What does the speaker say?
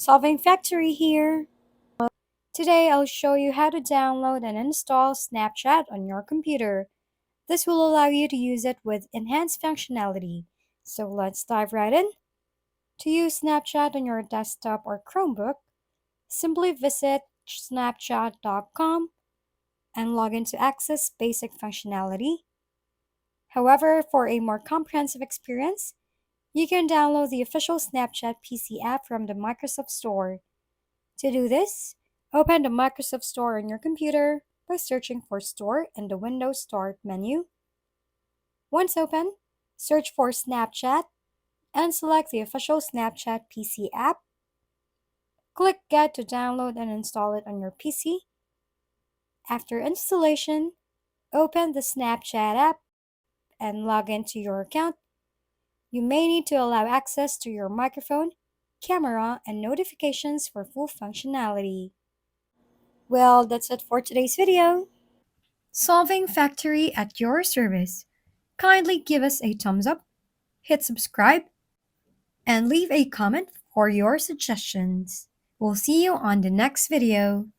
Solving Factory here. Today I'll show you how to download and install Snapchat on your computer. This will allow you to use it with enhanced functionality. So let's dive right in. To use Snapchat on your desktop or Chromebook, simply visit snapchat.com and log in to access basic functionality. However, for a more comprehensive experience, you can download the official Snapchat PC app from the Microsoft Store. To do this, open the Microsoft Store on your computer by searching for Store in the Windows Start menu. Once open, search for Snapchat and select the official Snapchat PC app. Click Get to download and install it on your PC. After installation, open the Snapchat app and log into your account. You may need to allow access to your microphone, camera, and notifications for full functionality. Well, that's it for today's video. Solving Factory at your service. Kindly give us a thumbs up, hit subscribe, and leave a comment for your suggestions. We'll see you on the next video.